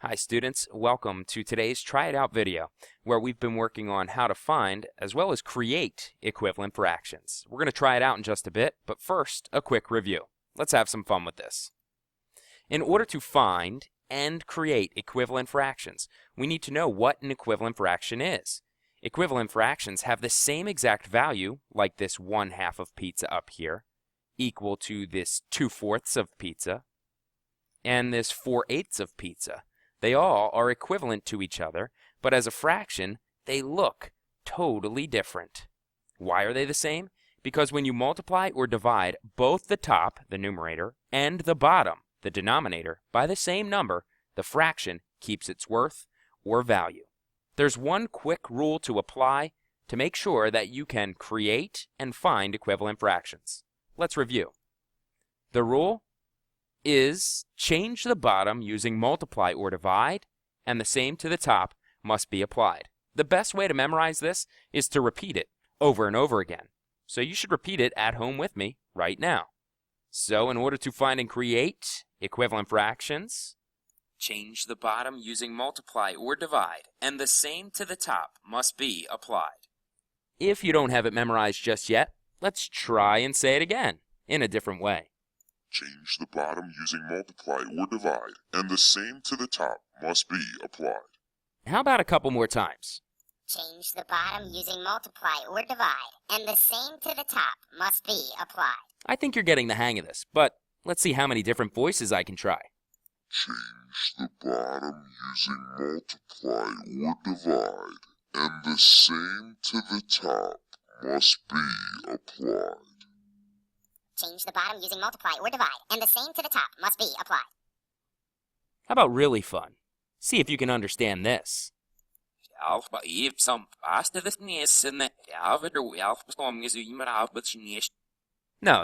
Hi students, welcome to today's Try It Out video, where we've been working on how to find as well as create equivalent fractions. We're going to try it out in just a bit, but first, a quick review. Let's have some fun with this. In order to find and create equivalent fractions, we need to know what an equivalent fraction is. Equivalent fractions have the same exact value, like this 1/2 of pizza up here, equal to this 2/4 of pizza, and this 4/8 of pizza. They all are equivalent to each other, but as a fraction, they look totally different. Why are they the same? Because when you multiply or divide both the top, the numerator, and the bottom, the denominator, by the same number, the fraction keeps its worth or value. There's one quick rule to apply to make sure that you can create and find equivalent fractions. Let's review. The rule is change the bottom using multiply or divide, and the same to the top must be applied. The best way to memorize this is to repeat it over and over again. So you should repeat it at home with me right now. So in order to find and create equivalent fractions, change the bottom using multiply or divide, and the same to the top must be applied. If you don't have it memorized just yet, let's try and say it again in a different way. Change the bottom using multiply or divide, and the same to the top must be applied. How about a couple more times? Change the bottom using multiply or divide, and the same to the top must be applied. I think you're getting the hang of this, but let's see how many different voices I can try. Change the bottom using multiply or divide, and the same to the top must be applied. Change the bottom using multiply or divide, and the same to the top must be applied. How about really fun? See if you can understand this. No,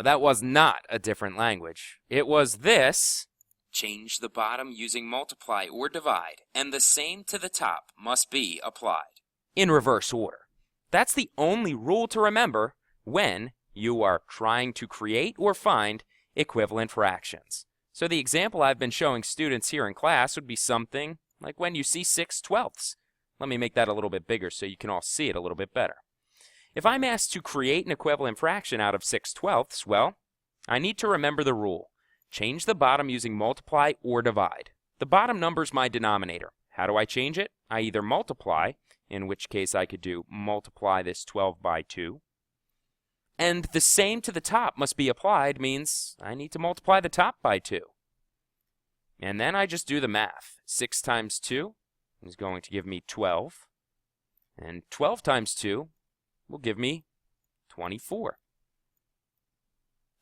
that was not a different language. It was this. Change the bottom using multiply or divide, and the same to the top must be applied. In reverse order. That's the only rule to remember when you are trying to create or find equivalent fractions. So the example I've been showing students here in class would be something like when you see 6/12. Let me make that a little bit bigger so you can all see it a little bit better. If I'm asked to create an equivalent fraction out of 6/12, well, I need to remember the rule. Change the bottom using multiply or divide. The bottom number is my denominator. How do I change it? I either multiply, in which case I could do multiply this 12 by 2. And the same to the top must be applied means I need to multiply the top by 2. And then I just do the math. 6 times 2 is going to give me 12. And 12 times 2 will give me 24.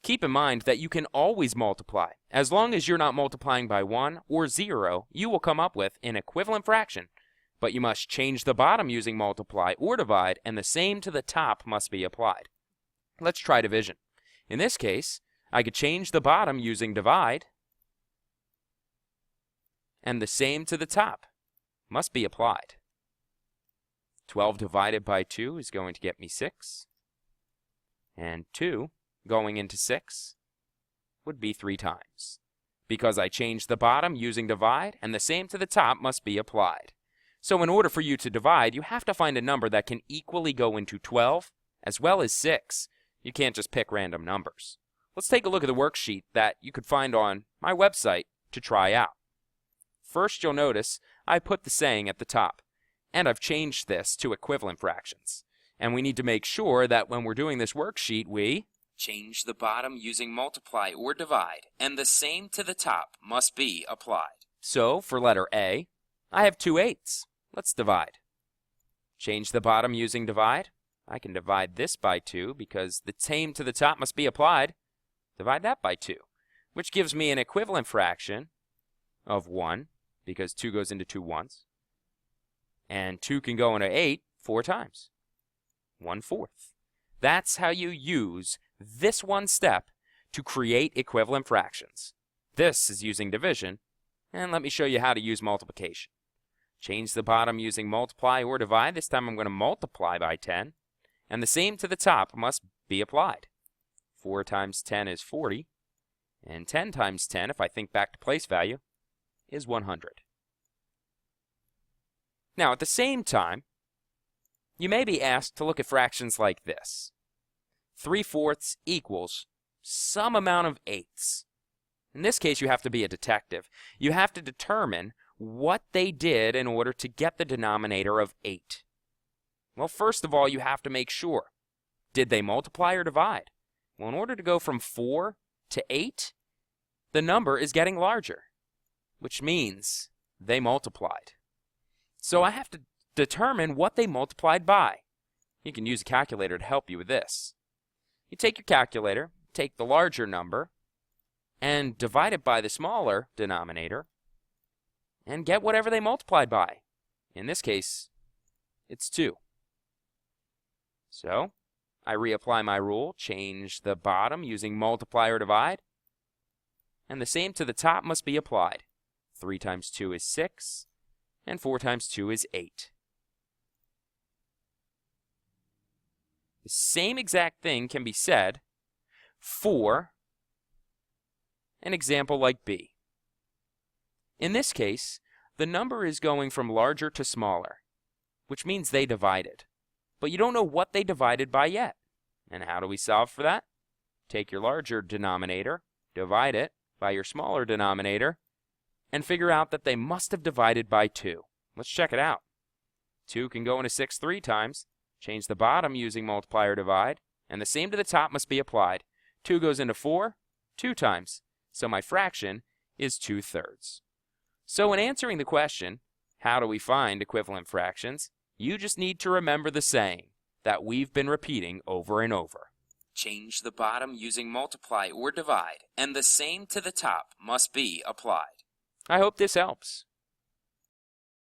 Keep in mind that you can always multiply. As long as you're not multiplying by 1 or 0, you will come up with an equivalent fraction. But you must change the bottom using multiply or divide, and the same to the top must be applied. Let's try division. In this case, I could change the bottom using divide, and the same to the top must be applied. 12 divided by 2 is going to get me 6, and 2 going into 6 would be 3 times. Because I changed the bottom using divide, and the same to the top must be applied. So in order for you to divide, you have to find a number that can equally go into 12 as well as 6. You can't just pick random numbers. Let's take a look at the worksheet that you could find on my website to try out. First, you'll notice I put the saying at the top, and I've changed this to equivalent fractions. And we need to make sure that when we're doing this worksheet, we change the bottom using multiply or divide, and the same to the top must be applied. So, for letter A, I have 2/8. Let's divide. Change the bottom using divide. I can divide this by 2 because the same to the top must be applied. Divide that by 2, which gives me an equivalent fraction of 1 because 2 goes into 2 once. And 2 can go into 8 4 times. 1/4. That's how you use this one step to create equivalent fractions. This is using division, and let me show you how to use multiplication. Change the bottom using multiply or divide. This time I'm going to multiply by 10. And the same to the top must be applied. 4 times 10 is 40, and 10 times 10, if I think back to place value, is 100. Now, at the same time, you may be asked to look at fractions like this. 3/4 equals some amount of eighths. In this case, you have to be a detective. You have to determine what they did in order to get the denominator of 8. Well, first of all, you have to make sure. Did they multiply or divide? Well, in order to go from 4 to 8, the number is getting larger, which means they multiplied. So I have to determine what they multiplied by. You can use a calculator to help you with this. You take your calculator, take the larger number, and divide it by the smaller denominator, and get whatever they multiplied by. In this case, it's 2. So, I reapply my rule, change the bottom using multiply or divide, and the same to the top must be applied. 3 times 2 is 6, and 4 times 2 is 8. The same exact thing can be said for an example like B. In this case, the number is going from larger to smaller, which means they divided. But you don't know what they divided by yet. And how do we solve for that? Take your larger denominator, divide it by your smaller denominator, and figure out that they must have divided by 2. Let's check it out. 2 can go into 6 3 times. Change the bottom using multiply or divide, and the same to the top must be applied. 2 goes into 4 2 times, so my fraction is 2/3. So in answering the question, how do we find equivalent fractions, you just need to remember the saying that we've been repeating over and over. Change the bottom using multiply or divide, and the same to the top must be applied. I hope this helps.